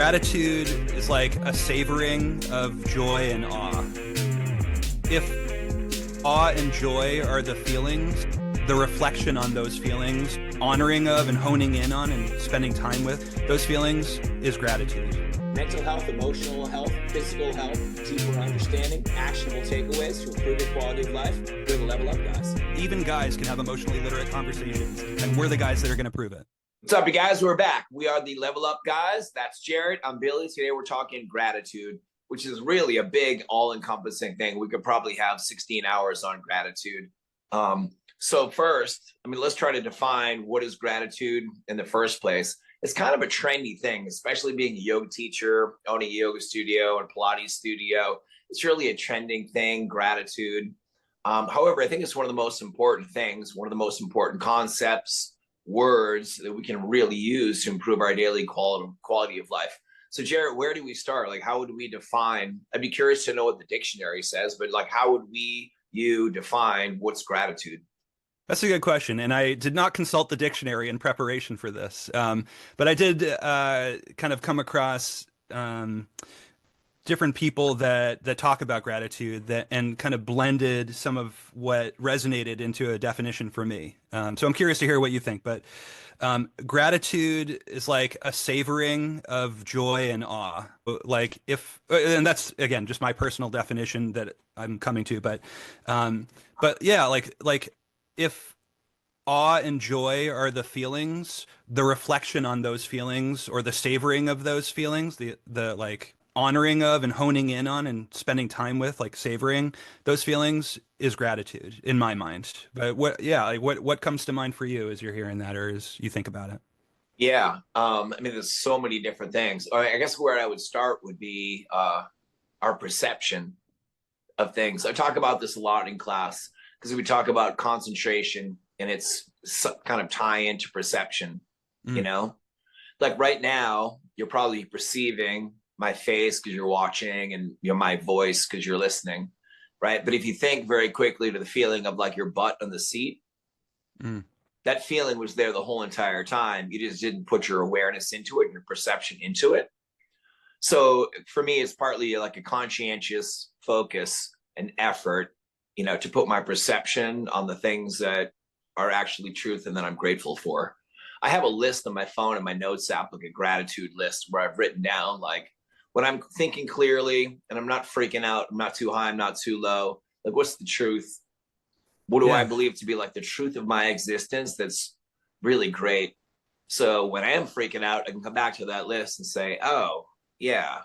Gratitude is like a savoring of joy and awe. If awe and joy are the feelings, the reflection on those feelings, honoring of and honing in on and spending time with those feelings is gratitude. Mental health, emotional health, physical health, deeper understanding, actionable takeaways to improve your quality of life. We're the Level Up Guys. Even guys can have emotionally literate conversations, and we're the guys that are going to prove it. What's up, you guys? We're back. We are the Level Up Guys. That's Jarrett. I'm Billy. Today we're talking gratitude, which is really a big, all-encompassing thing. We could probably have 16 hours on gratitude. So first, let's try to define what is gratitude in the first place. It's kind of a trendy thing, especially being a yoga teacher, owning a yoga studio and Pilates studio. It's really a trending thing, gratitude. However, I think it's one of the most important things, one of the most important concepts, words that we can really use to improve our daily quality of life. So Jarrett, where do we start? Like, how would we define, I'd be curious to know what the dictionary says, but like, how would you define what's gratitude? That's a good question, and I did not consult the dictionary in preparation for this, but I did kind of come across different people that talk about gratitude and kind of blended some of what resonated into a definition for me. So I'm curious to hear what you think, but gratitude is like a savoring of joy and awe. And that's again just my personal definition that I'm coming to, but yeah, like if awe and joy are the feelings, the reflection on those feelings or the savoring of those feelings, the like honoring of and honing in on and spending time with, like savoring those feelings is gratitude in my mind. But what comes to mind for you as you're hearing that or as you think about it? Yeah. There's so many different things. I guess where I would start would be our perception of things. I talk about this a lot in class because we talk about concentration and it's kind of tie into perception, you know, like right now, you're probably perceiving my face because you're watching and my voice because you're listening, right? But if you think very quickly to the feeling of like your butt on the seat, that feeling was there the whole entire time. You just didn't put your awareness into it, your perception into it. So for me, it's partly like a conscientious focus and effort, to put my perception on the things that are actually truth and that I'm grateful for. I have a list on my phone in my notes app, like a gratitude list where I've written down like when I'm thinking clearly and I'm not freaking out, I'm not too high, I'm not too low. Like, what's the truth? What do I believe to be like the truth of my existence? That's really great. So when I am freaking out, I can come back to that list and say, oh yeah,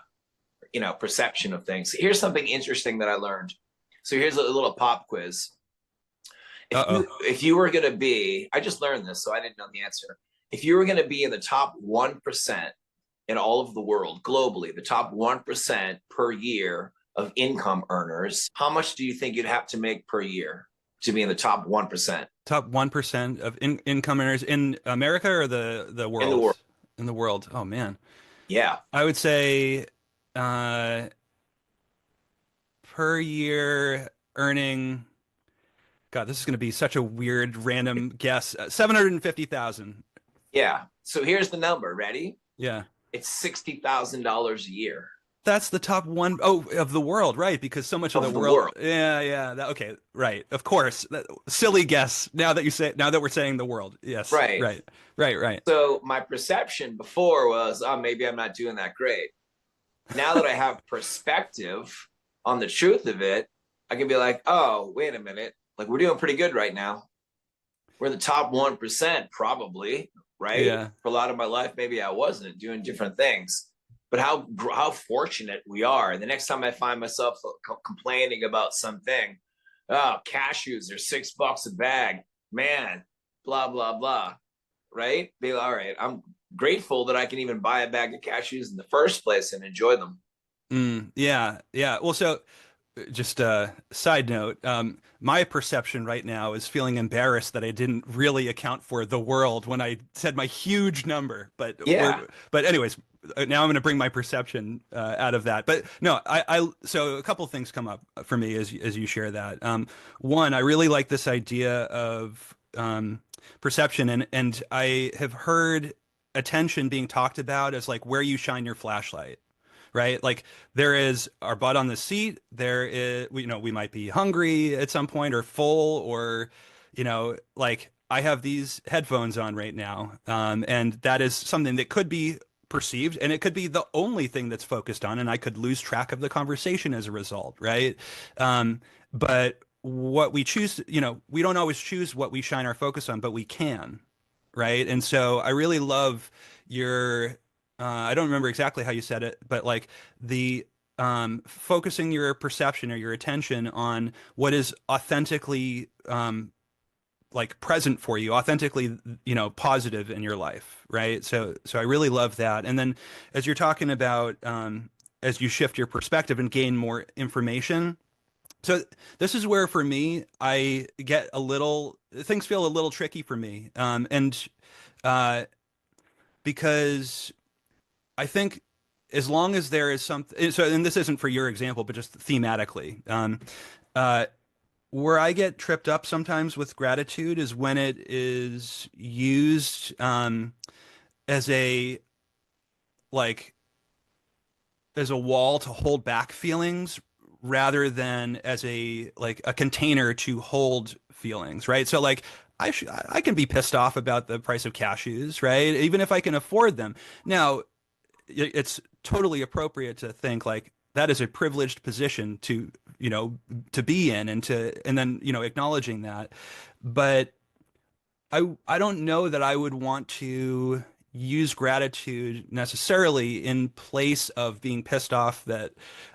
perception of things. Here's something interesting that I learned. So here's a little pop quiz. If you were going to be, I just learned this, so I didn't know the answer. If you were going to be in the top 1% in all of the world, globally, the top 1% per year of income earners, how much do you think you'd have to make per year to be in the top 1%? Top 1% of income earners in America or the world? In the world. In the world. Oh, man. Yeah. I would say per year earning, God, this is going to be such a weird random guess. 750,000. Yeah. So here's the number. Ready? Yeah. It's $60,000 a year. That's the top one of the world, right? Because so much of the world. Yeah. Okay, right. Of course. Silly guess. Now that we're saying the world. Yes. Right. Right. So my perception before was, oh, maybe I'm not doing that great. Now that I have perspective on the truth of it, I can be like, oh, wait a minute. Like, we're doing pretty good right now. We're the top 1%, probably, right? Yeah. For a lot of my life, maybe I wasn't doing different things. But how fortunate we are. The next time I find myself complaining about something, oh, cashews are $6 a bag, man, blah, blah, blah, right? Be like, all right, I'm grateful that I can even buy a bag of cashews in the first place and enjoy them. Yeah. Well, so just a side note, my perception right now is feeling embarrassed that I didn't really account for the world when I said my huge number. But anyways, now I'm going to bring my perception out of that. But no, so a couple of things come up for me as you share that. One, I really like this idea of perception, and I have heard attention being talked about as like where you shine your flashlight, right? Like there is our butt on the seat. There is, we might be hungry at some point or full or, like I have these headphones on right now. And that is something that could be perceived and it could be the only thing that's focused on. And I could lose track of the conversation as a result, right? But what we choose, we don't always choose what we shine our focus on, but we can, right? And so I really love your I don't remember exactly how you said it, but like the focusing your perception or your attention on what is authentically like present for you, authentically, positive in your life, right? So I really love that. And then as you're talking about as you shift your perspective and gain more information, so this is where for me I get a little things feel a little tricky for me, and uh, because I think as long as there is something, so, and this isn't for your example, but just thematically, uh, where I get tripped up sometimes with gratitude is when it is used as a like as a wall to hold back feelings rather than as a like a container to hold feelings, right? So like I can be pissed off about the price of cashews, right? Even if I can afford them. Now, it's totally appropriate to think like that is a privileged position to to be in and then acknowledging that, but I don't know that I would want to use gratitude necessarily in place of being pissed off that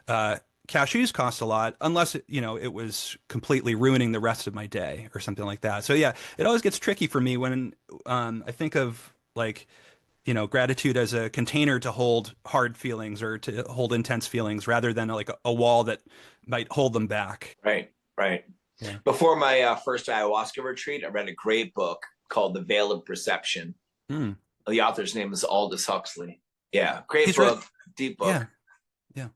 uh, cashews cost a lot, unless it was completely ruining the rest of my day or something like that. So yeah, it always gets tricky for me when I think of like gratitude as a container to hold hard feelings or to hold intense feelings rather than like a wall that might hold them back. Right, right. Yeah. Before my first ayahuasca retreat, I read a great book called The Veil of Perception. Mm. The author's name is Aldous Huxley. Yeah, great He's right. book, deep book. Yeah. Yeah.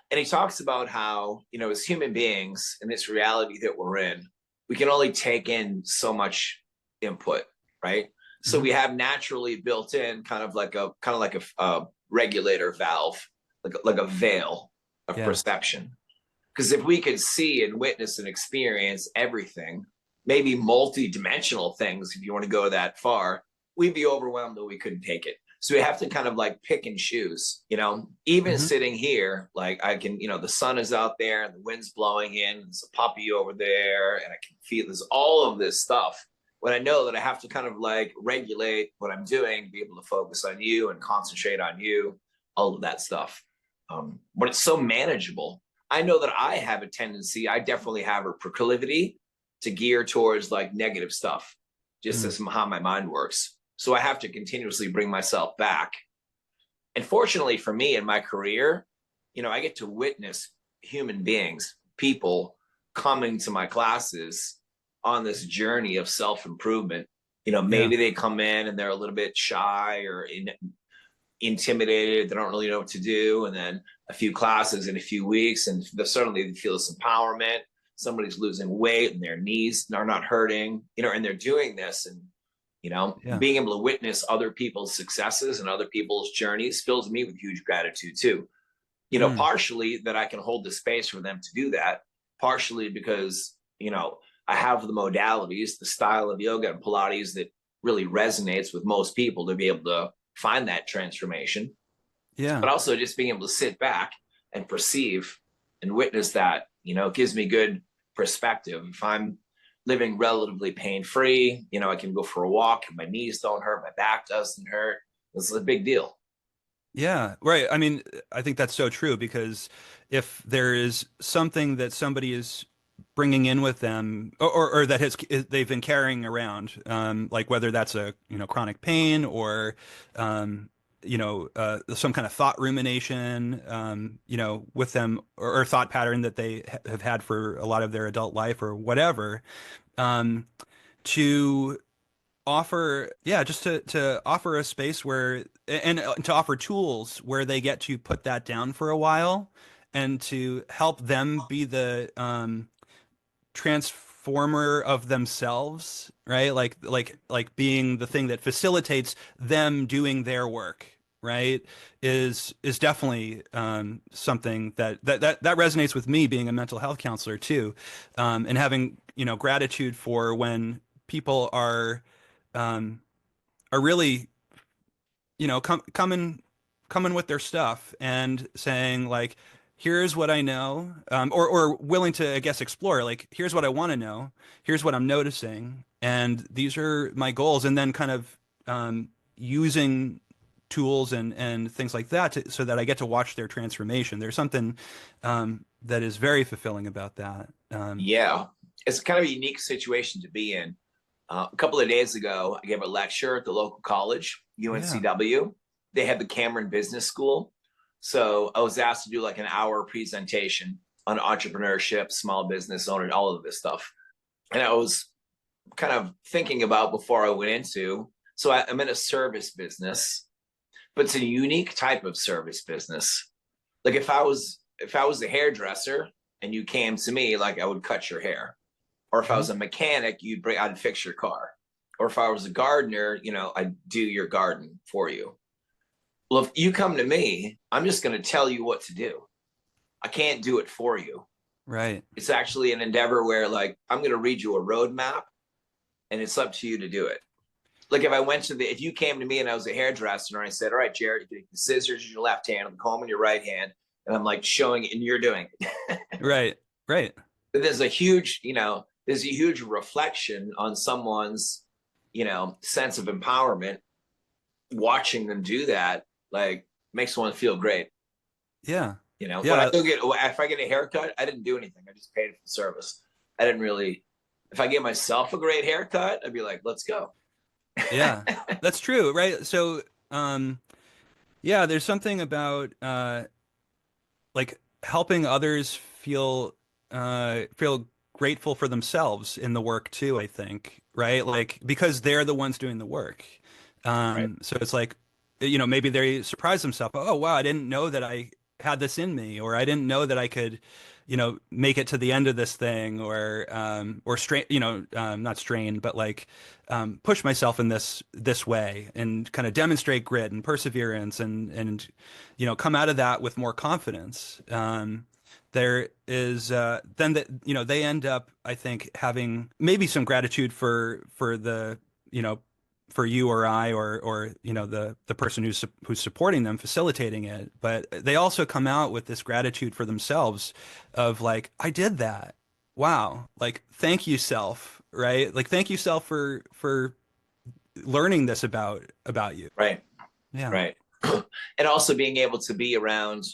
And he talks about how, as human beings in this reality that we're in, we can only take in so much input, right? So Hmm. we have naturally built in kind of like a regulator valve, like a veil of Yeah. perception. Because if we could see and witness and experience everything, maybe multi-dimensional things, if you want to go that far, we'd be overwhelmed that we couldn't take it. So we have to kind of like pick and choose, even Hmm. sitting here, like I can, the sun is out there and the wind's blowing in, there's a puppy over there, and I can feel there's all of this stuff. When I know that I have to kind of like regulate what I'm doing, be able to focus on you and concentrate on you, all of that stuff. But it's so manageable. I know that I have a tendency, I definitely have a proclivity to gear towards like negative stuff, just Mm. as how my mind works. So I have to continuously bring myself back. And fortunately for me in my career, I get to witness human beings, people coming to my classes on this journey of self improvement. Yeah. Maybe they come in and they're a little bit shy or intimidated. They don't really know what to do. And then a few classes in a few weeks, and suddenly they feel this empowerment. Somebody's losing weight and their knees are not hurting, and they're doing this. And, Yeah. being able to witness other people's successes and other people's journeys fills me with huge gratitude too. Mm. Partially that I can hold the space for them to do that, partially because, I have the modalities, the style of yoga and Pilates that really resonates with most people to be able to find that transformation, Yeah. but also just being able to sit back and perceive and witness that, gives me good perspective. If I'm living relatively pain free, I can go for a walk and my knees don't hurt, my back doesn't hurt. This is a big deal. Yeah, right. I mean, I think that's so true because if there is something that somebody is bringing in with them or that they've been carrying around, like whether that's a, chronic pain or, some kind of thought rumination, with them or thought pattern that they have had for a lot of their adult life or whatever, um, to offer just to offer a space where and to offer tools where they get to put that down for a while and to help them be the performer of themselves, right? Like being the thing that facilitates them doing their work, right? Is definitely something that resonates with me being a mental health counselor too, and having, gratitude for when people are really, coming with their stuff and saying like, here's what I know, or willing to, I guess, explore, like, here's what I want to know, here's what I'm noticing, and these are my goals, and then kind of using tools and things like that so that I get to watch their transformation. There's something that is very fulfilling about that. Yeah, it's kind of a unique situation to be in. A couple of days ago, I gave a lecture at the local college, Yeah. UNCW. They had the Cameron Business School. So I was asked to do like an hour presentation on entrepreneurship, small business owner, all of this stuff. And I was kind of thinking about before I went into, so I'm in a service business, but it's a unique type of service business. Like if I was a hairdresser and you came to me, like I would cut your hair. Or if I Mhm. was a mechanic, I'd fix your car. Or if I was a gardener, I'd do your garden for you. Well, if you come to me, I'm just going to tell you what to do. I can't do it for you. Right. It's actually an endeavor where, like, I'm going to read you a roadmap, and it's up to you to do it. Like if you came to me and I was a hairdresser and I said, "All right, Jarrett, you take the scissors in your left hand and the comb in your right hand," and I'm like showing it, and you're doing it. Right. Right. There's a huge reflection on someone's, sense of empowerment. Watching them do that, like, makes one feel great. Yeah. When Yeah. if I get a haircut, I didn't do anything. I just paid for the service. I didn't really, if I give myself a great haircut, I'd be like, let's go. Yeah. That's true, right? So, um, yeah, there's something about like helping others feel grateful for themselves in the work too, I think, right? Like because they're the ones doing the work. Right. So it's like, maybe they surprise themselves. Oh, wow, I didn't know that I had this in me, or I didn't know that I could, make it to the end of this thing, or strain, not strain, but like push myself in this way and kind of demonstrate grit and perseverance and come out of that with more confidence. There is then that they end up, I think, having maybe some gratitude for the you know for you or I or the person who's supporting them, facilitating it, but they also come out with this gratitude for themselves of like, I did that, wow, like thank you self, right? Like thank you self for learning this about you. Right. Yeah. Right. And also being able to be around,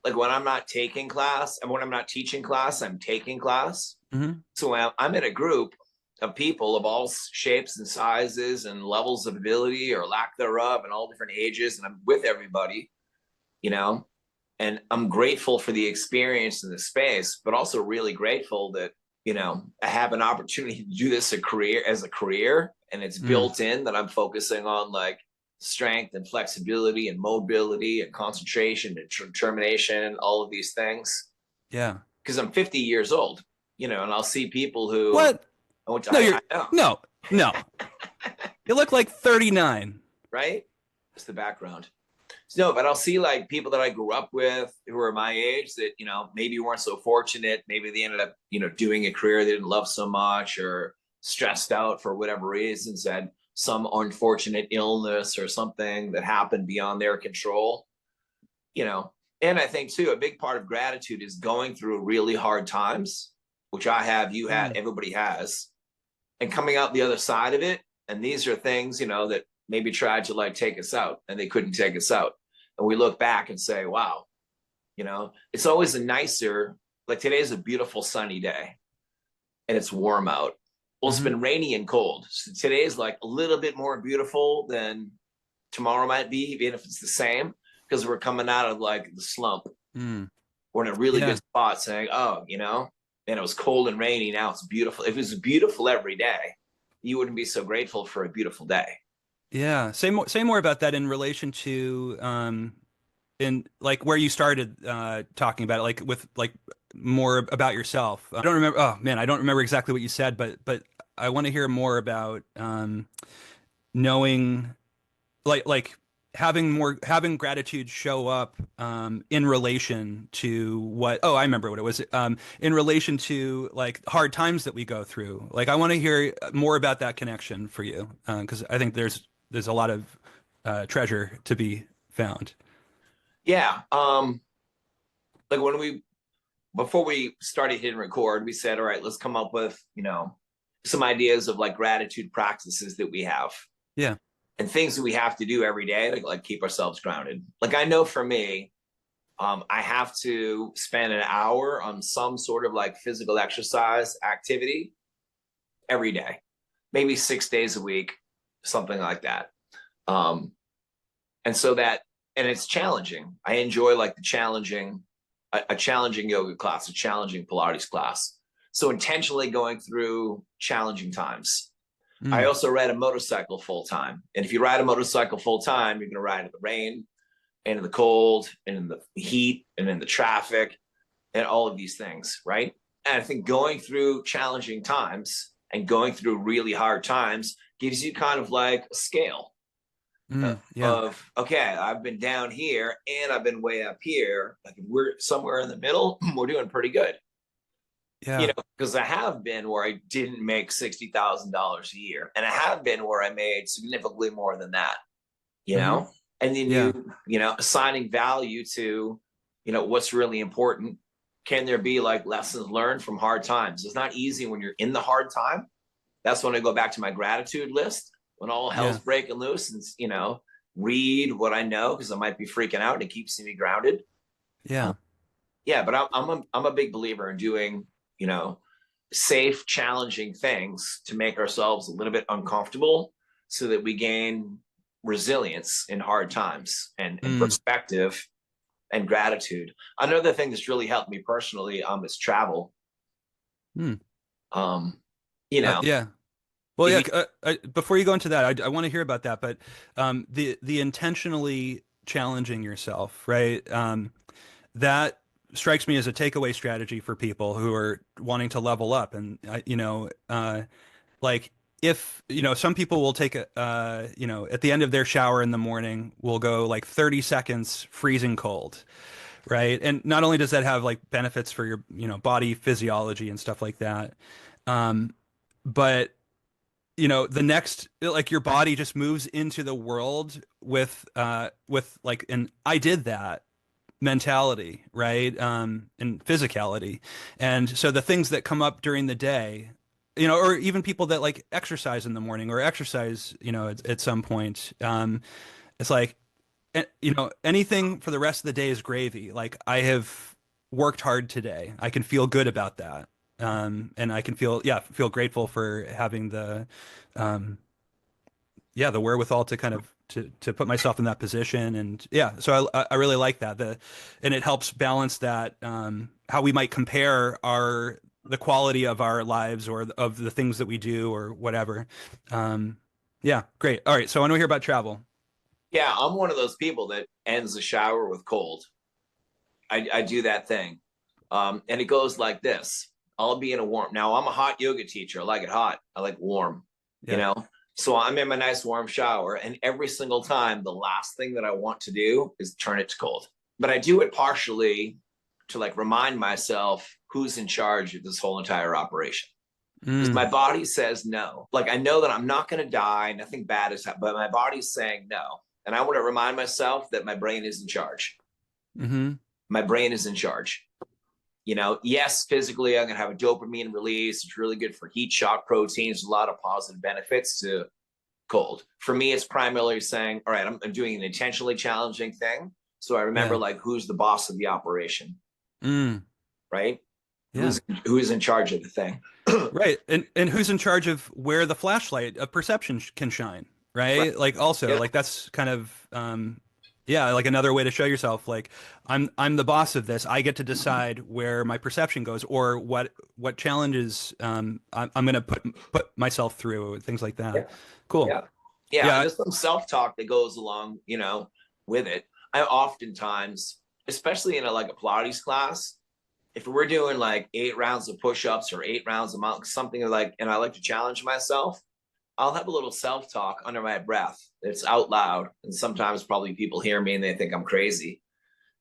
like, when I'm not taking class and when I'm not teaching class, I'm taking class. Hmm. So when I'm in a group of people of all shapes and sizes and levels of ability or lack thereof and all different ages, and I'm with everybody, you know, and I'm grateful for the experience in the space, but also really grateful that, I have an opportunity to do this as a career, and it's Mm. built in that I'm focusing on, like, strength and flexibility and mobility and concentration and determination, all of these things. Yeah. Because I'm 50 years old, and I'll see people who, What? No, I know, no, no. You look like 39. right? It's the background. No, but I'll see, like, people that I grew up with who are my age that, maybe weren't so fortunate. Maybe they ended up, doing a career they didn't love so much, or stressed out for whatever reasons, had some unfortunate illness or something that happened beyond their control, you know. And I think too, a big part of gratitude is going through really hard times, which I have, you had, Mm. everybody has, and coming out the other side of it. And these are things, that maybe tried to, like, take us out and they couldn't take us out. And we look back and say, wow, it's always a nicer, like, today's a beautiful sunny day and it's warm out. Well, it's Hmm. been rainy and cold. So today's like a little bit more beautiful than tomorrow might be, even if it's the same, because we're coming out of, like, the slump. Mm. We're in a really good Yeah. spot saying, oh, and it was cold and rainy. Now it's beautiful. If it was beautiful every day, you wouldn't be so grateful for a beautiful day. Yeah. Say more about that in relation to in like where you started talking about it, like with like more about yourself. I don't remember. Oh man, I don't remember exactly what you said, but I want to hear more about knowing like having gratitude show up in relation to what I remember what it was in relation to like hard times that we go through. Like I want to hear more about that connection for you because I think there's a lot of treasure to be found. Yeah. Like when we before we started hitting record, we said, all right, let's come up with, some ideas of like gratitude practices that we have Yeah. and things that we have to do every day, like keep ourselves grounded. Like I know for me, I have to spend an hour on some sort of like physical exercise activity every day, maybe 6 days a week, something like that. Um, and so that, and it's challenging. I enjoy like the challenging, a challenging yoga class, a challenging Pilates class. So intentionally going through challenging times. I Mm. also ride a motorcycle full time. And if you ride a motorcycle full time, you're going to ride in the rain and in the cold and in the heat and in the traffic and all of these things, right? And I think going through challenging times and going through really hard times gives you kind of like a scale Yeah. of, okay, I've been down here and I've been way up here. Like if we're somewhere in the middle, we're doing pretty good. Yeah. Because I have been where I didn't make $60,000 a year, and I have been where I made significantly more than that. You Hmm. know, and then Yeah. assigning value to, what's really important. Can there be like lessons learned from hard times? It's not easy when you're in the hard time. That's when I go back to my gratitude list when all hell's Yeah. breaking loose, and read what I know because I might be freaking out and it keeps me grounded. Yeah. Yeah, but I'm a big believer in doing you know safe, challenging things to make ourselves a little bit uncomfortable, so that we gain resilience in hard times and Mm. perspective and gratitude. Another thing that's really helped me personally is travel. Mm. Um, you know, Yeah. Well, if yeah. you Before you go into that, I want to hear about that. But the intentionally challenging yourself, right? That strikes me as a takeaway strategy for people who are wanting to level up. And like if some people will take a at the end of their shower in the morning, will go like 30 seconds freezing cold, right? And not only does that have like benefits for your body physiology and stuff like that, um, but the next like your body just moves into the world with like an I did that mentality, right? And physicality. And so the things that come up during the day, or even people that like exercise in the morning or exercise, at some point, it's like, anything for the rest of the day is gravy. Like I have worked hard today. I can feel good about that. And I can feel grateful for having um, the wherewithal to kind of to put myself in that position. And yeah, so I really like that. And it helps balance that, how we might compare the quality of our lives or of the things that we do or whatever. Um, yeah, great. All right, so I want to hear about travel. Yeah, I'm one of those people that ends the shower with cold. I do that thing. And it goes like this. I'll be in a warm. Now I'm a hot yoga teacher. I like it hot. I like warm, you Yeah. know? So I'm in my nice warm shower. And every single time, the last thing that I want to do is turn it to cold. But I do it partially to like remind myself who's in charge of this whole entire operation. Because my Mm. body says no. Like I know that I'm not going to die. Nothing bad has happened, but my body's saying no. And I want to remind myself that my brain is in charge. Mm-hmm. My brain is in charge. Yes, physically, I'm going to have a dopamine release. It's really good for heat shock proteins, a lot of positive benefits to cold. For me, it's primarily saying, all right, I'm doing an intentionally challenging thing. So I remember Yeah. like who's the boss of the operation, Mm. right? Yeah. Who's in charge of the thing. Right. And who's in charge of where the flashlight of perception can shine, Right. right? Like also, Yep. like that's kind of yeah, like another way to show yourself like I'm the boss of this. I get to decide where my perception goes or what challenges I'm going to put myself through, things like that. Yeah. Cool. Yeah. Yeah. And Yeah. there's some self-talk that goes along, with it. I oftentimes, especially in like a Pilates class, if we're doing like 8 rounds of push-ups or 8 rounds of something like, and I like to challenge myself, I'll have a little self-talk under my breath. It's out loud. And sometimes probably people hear me and they think I'm crazy.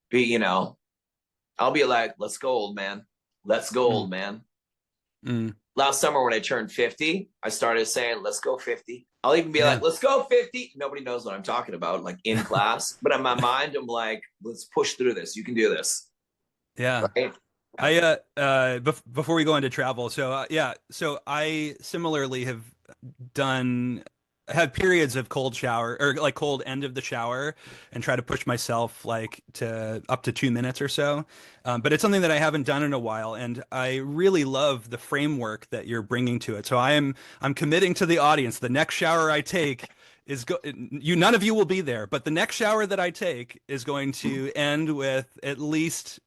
But, I'll be like, let's go, old man. Let's go, Mm. old man. Mm. Last summer when I turned 50, I started saying, let's go 50. I'll even be Yeah. like, let's go 50. Nobody knows what I'm talking about, like in class. But in my mind, I'm like, let's push through this. You can do this. Yeah. Right? I before we go into travel, so yeah, so I similarly done have periods of cold shower or like cold end of the shower and try to push myself like to up to 2 minutes or so. But it's something that I haven't done in a while, and I really love the framework that you're bringing to it. So I'm committing to the audience. The next shower I take is none of you will be there, but the next shower that I take is going to end with at least,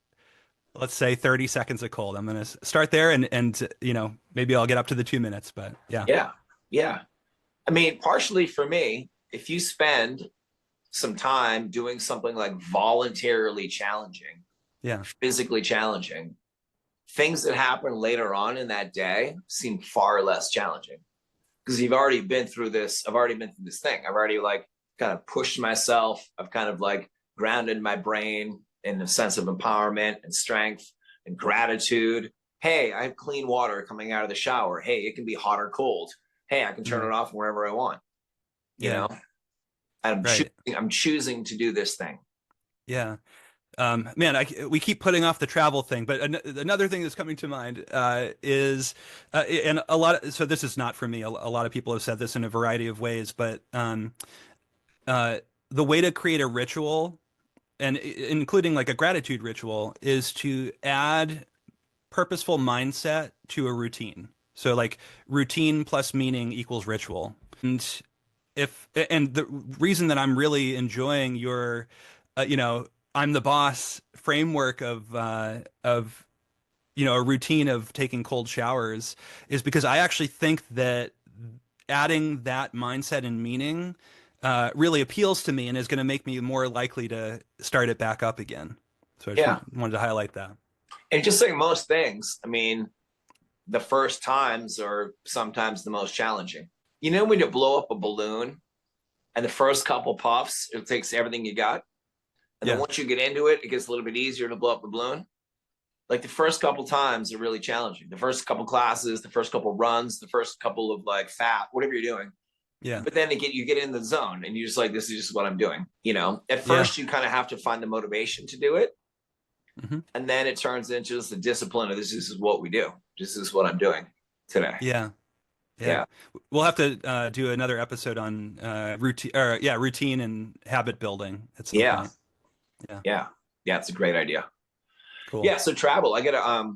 let's say, 30 seconds of cold. I'm going to start there and maybe I'll get up to the 2 minutes, but yeah. Yeah. Yeah. I mean, partially for me, if you spend some time doing something like voluntarily challenging, Yeah. physically challenging, things that happen later on in that day seem far less challenging because you've already been through this. I've already been through this thing. I've already like kind of pushed myself. I've kind of like grounded my brain in a sense of empowerment and strength and gratitude. Hey, I have clean water coming out of the shower. Hey, it can be hot or cold. Hey, I can turn Mm. it off wherever I want. You Yeah. know, Right. I'm choosing to do this thing. Yeah. Man, we keep putting off the travel thing, but another thing that's coming to mind is, and so this is not for me. A lot of people have said this in a variety of ways, but uh, the way to create a ritual, and including like a gratitude ritual, is to add purposeful mindset to a routine. So like routine plus meaning equals ritual. And the reason that I'm really enjoying your, I'm the boss framework of a routine of taking cold showers is because I actually think that adding that mindset and meaning really appeals to me and is going to make me more likely to start it back up again. So I just Yeah. wanted to highlight that. And just like most things, I mean, the first times are sometimes the most challenging. You know, when you blow up a balloon and the first couple puffs, it takes everything you got. And then Yeah. once you get into it, it gets a little bit easier to blow up the balloon. Like the first couple times are really challenging. The first couple classes, the first couple runs, the first couple of like fat, whatever you're doing. Yeah. But then you get in the zone and you're just like, this is just what I'm doing. At Yeah. first you kind of have to find the motivation to do it. Hmm. And then it turns into just the discipline of this is what we do. This is what I'm doing today. Yeah. Yeah. Yeah. We'll have to do another episode on routine and habit building at some Yeah. point. Yeah. Yeah. Yeah. It's a great idea. Cool. Yeah. So travel, I get a,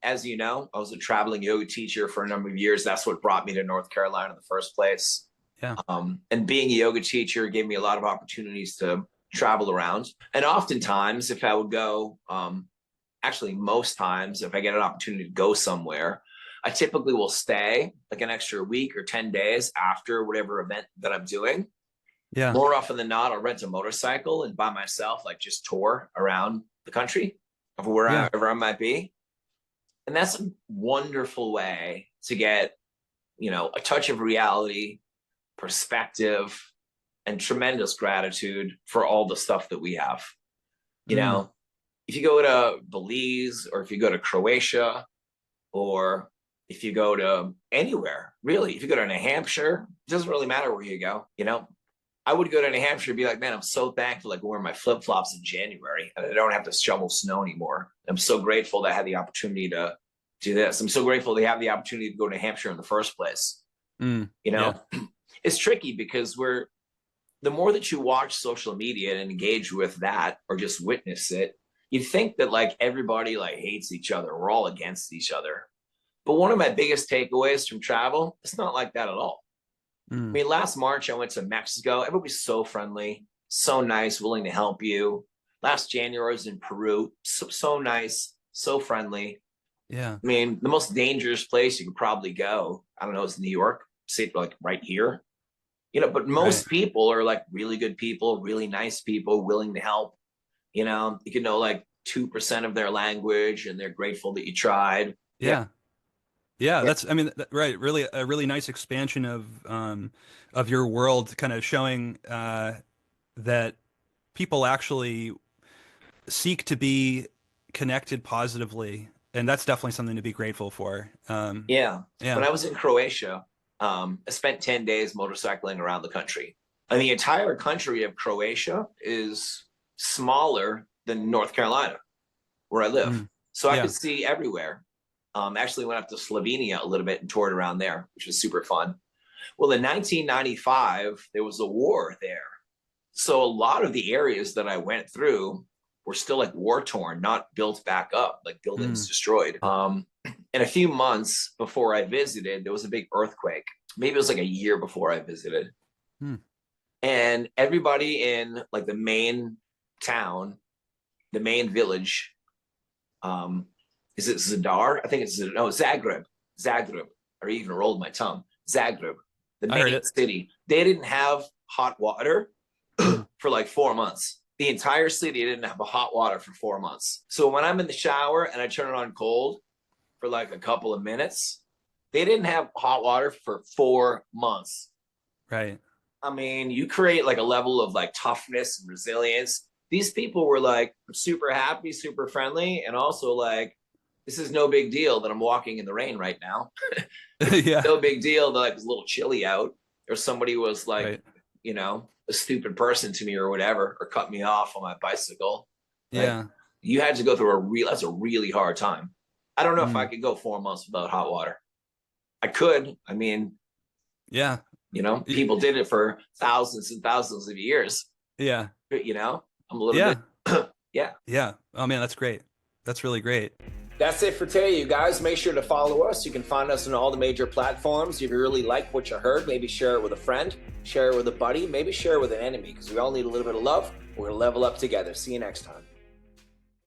as you know, I was a traveling yoga teacher for a number of years. That's what brought me to North Carolina in the first place. Yeah. And being a yoga teacher gave me a lot of opportunities to travel around. And oftentimes, if I would go, actually, most times, if I get an opportunity to go somewhere, I typically will stay like an extra week or 10 days after whatever event that I'm doing. Yeah. More often than not, I'll rent a motorcycle and by myself, like just tour around the country of Yeah. wherever I might be. And that's a wonderful way to get, a touch of reality, perspective, and tremendous gratitude for all the stuff that we have. Mm. If you go to Belize or if you go to Croatia or if you go to anywhere, really, if you go to New Hampshire, it doesn't really matter where you go. I would go to New Hampshire and be like, man, I'm so thankful I can wear my flip flops in January and I don't have to shovel snow anymore. I'm so grateful that I had the opportunity to do this. I'm so grateful they have the opportunity to go to New Hampshire in the first place. Mm. Yeah. It's tricky because the more that you watch social media and engage with that or just witness it, you think that like everybody like hates each other. We're all against each other. But one of my biggest takeaways from travel, it's not like that at all. I Mm. mean, last March, I went to Mexico. Everybody's so friendly, so nice, willing to help you. Last January, I was in Peru. So nice, so friendly. Yeah. I mean, the most dangerous place you could probably go, I don't know, is New York, say like right here. But Right. most people are like really good people, really nice people, willing to help. You can know like 2% of their language and they're grateful that you tried. Yeah. Yeah. Yeah, Yeah. that's, I mean, right, really a really nice expansion of your world, kind of showing that people actually seek to be connected positively, and that's definitely something to be grateful for. Yeah. When Yeah. I was in Croatia, I spent 10 days motorcycling around the country. And the entire country of Croatia is smaller than North Carolina, where I live. Mm. So I could Yeah. see everywhere. Actually went up to Slovenia a little bit and toured around there, which was super fun. Well, in 1995, there was a war there. So a lot of the areas that I went through were still like war torn, not built back up, like buildings Mm. destroyed. And a few months before I visited, there was a big earthquake. Maybe it was like a year before I visited. Mm. And everybody in like the main town, the main village, um, is it Zadar? I think it's no Zagreb. Zagreb. I even rolled my tongue. Zagreb, the I heard main it. city. They didn't have hot water Mm. for like 4 months. The entire city didn't have a hot water for 4 months. So when I'm in the shower and I turn it on cold for like a couple of minutes, they didn't have hot water for 4 months. Right. I mean, you create like a level of like toughness and resilience. These people were like super happy, super friendly, and also like, this is no big deal that I'm walking in the rain right now. Yeah. No big deal that like it's a little chilly out, or somebody was like, Right. a stupid person to me or whatever, or cut me off on my bicycle. Like, Yeah. you had to go through that's a really hard time. I don't know if I Mm. could go 4 months without hot water. I could. I mean, Yeah. Y- people did it for thousands and thousands of years. Yeah. But, I'm a little bit, Yeah. yeah. Yeah. Oh man, that's great. That's really great. That's it for today, you guys. Make sure to follow us. You can find us on all the major platforms. If you really like what you heard, maybe share it with a friend, share it with a buddy, maybe share it with an enemy, because we all need a little bit of love. We're going to level up together. See you next time.